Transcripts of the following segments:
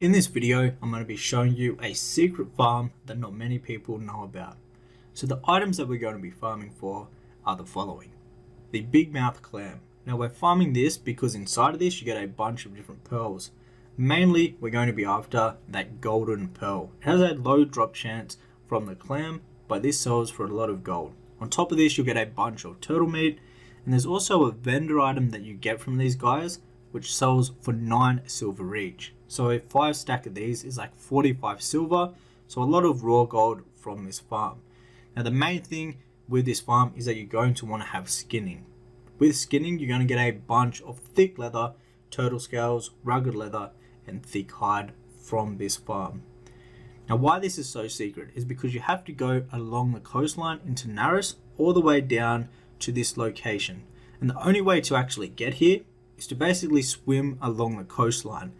In this video, I'm going to be showing you a secret farm that not many people know about. So the items that we're going to be farming for are the following. The Big Mouth Clam. Now we're farming this because inside of this you get a bunch of different pearls. Mainly we're going to be after that golden pearl. It has a low drop chance from the clam, but this sells for a lot of gold. On top of this you'll get a bunch of turtle meat, and there's also a vendor item that you get from these guys which sells for 9 silver each. So a 5 stack of these is like 45 silver, so a lot of raw gold from this farm. Now the main thing with this farm is that you're going to want to have skinning. With skinning you're going to get a bunch of thick leather, turtle scales, rugged leather and thick hide from this farm. Now why this is so secret is because you have to go along the coastline into Naris all the way down to this location, and the only way to actually get here is to basically swim along the coastline.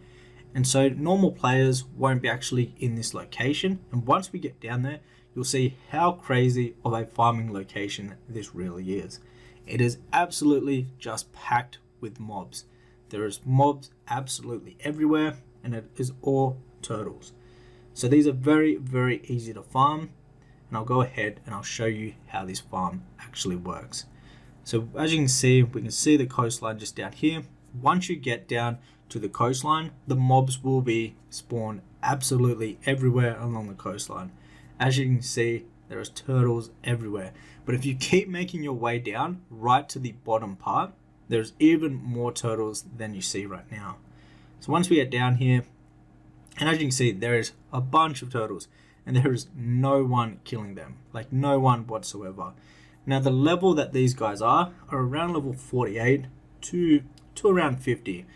And so normal players won't be actually in this location, and once we get down there you'll see how crazy of a farming location this really is. It is absolutely just packed with mobs. There is mobs absolutely everywhere, and it is all turtles. So these are very easy to farm, and I'll go ahead and I'll show you how this farm actually works. So as you can see, we can see the coastline just down here. Once you get down to the coastline, the mobs will be spawned absolutely everywhere along the coastline. As you can see, there is turtles everywhere. But if you keep making your way down right to the bottom part, there's even more turtles than you see right now. So once we get down here, and as you can see, there is a bunch of turtles and there is no one killing them, like no one whatsoever. Now the level that these guys are around level 48 to around 50.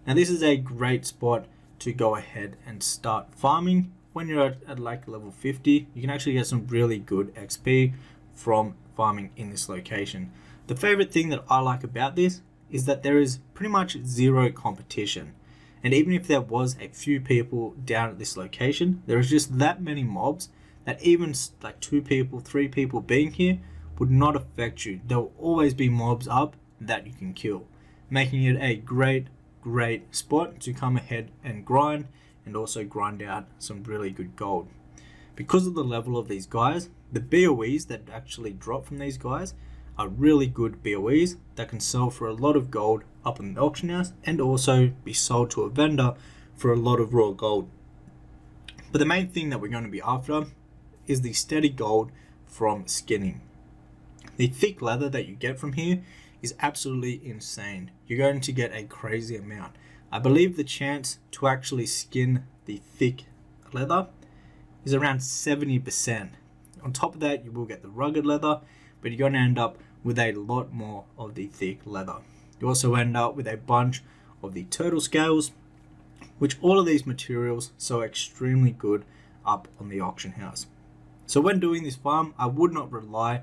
Now this is a great spot to go ahead and start farming. When you're at like level 50, you can actually get some really good XP from farming in this location. The favorite thing that I like about this is that there is pretty much zero competition. And even if there was a few people down at this location, there is just that many mobs that even like 2 people, 3 people being here would not affect you. There will always be mobs up that you can kill, making it a great spot to come ahead and grind, and also grind out some really good gold. Because of the level of these guys, the BOEs that actually drop from these guys are really good BOEs that can sell for a lot of gold up in the auction house, and also be sold to a vendor for a lot of raw gold. But the main thing that we're going to be after is the steady gold from skinning. The thick leather that you get from here is absolutely insane. You're going to get a crazy amount. I believe the chance to actually skin the thick leather is around 70%. On top of that, you will get the rugged leather, but you're going to end up with a lot more of the thick leather. You also end up with a bunch of the turtle scales, which all of these materials sell extremely good up on the auction house. So when doing this farm, I would not rely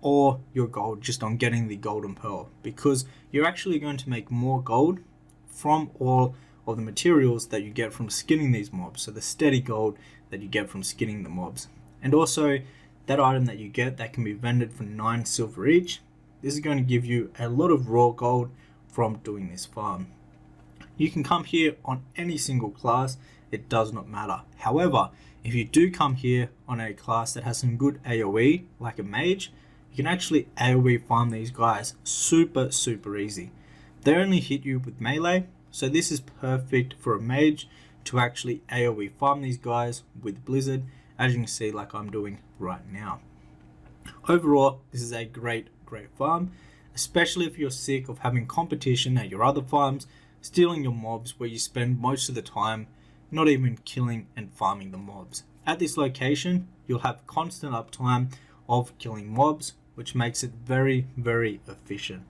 all your gold just on getting the golden pearl, because you're actually going to make more gold from all of the materials that you get from skinning these mobs. So the steady gold that you get from skinning the mobs, and also that item that you get that can be vended for 9 silver each. This is going to give you a lot of raw gold from doing this farm. You can come here on any single class, it does not matter. However, if you do come here on a class that has some good AoE like a mage, you can actually AoE farm these guys super easy. They only hit you with melee, so this is perfect for a mage to actually AoE farm these guys with Blizzard, as you can see like I'm doing right now. Overall, this is a great farm, especially if you're sick of having competition at your other farms, stealing your mobs where you spend most of the time not even killing and farming the mobs. At this location, you'll have constant uptime of killing mobs, which makes it very efficient.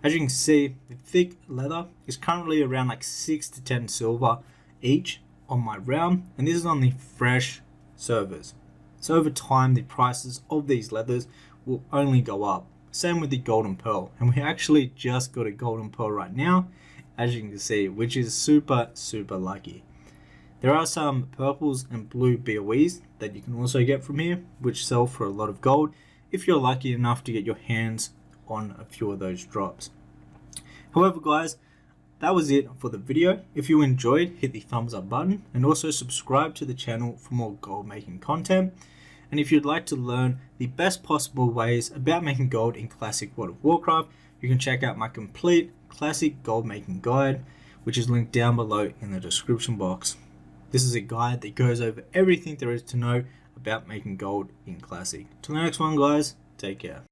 As you can see, the thick leather is currently around like 6 to 10 silver each on my round, and this is on the fresh servers. So over time, the prices of these leathers will only go up. Same with the golden pearl, and we actually just got a golden pearl right now, as you can see, which is super lucky. There are some purples and blue BOEs that you can also get from here, which sell for a lot of gold if you're lucky enough to get your hands on a few of those drops. However guys, that was it for the video. If you enjoyed, hit the thumbs up button and also subscribe to the channel for more gold making content. And if you'd like to learn the best possible ways about making gold in classic World of Warcraft, you can check out my complete classic gold making guide, which is linked down below in the description box. This is a guide that goes over everything there is to know about making gold in classic. Till the next one, guys, take care.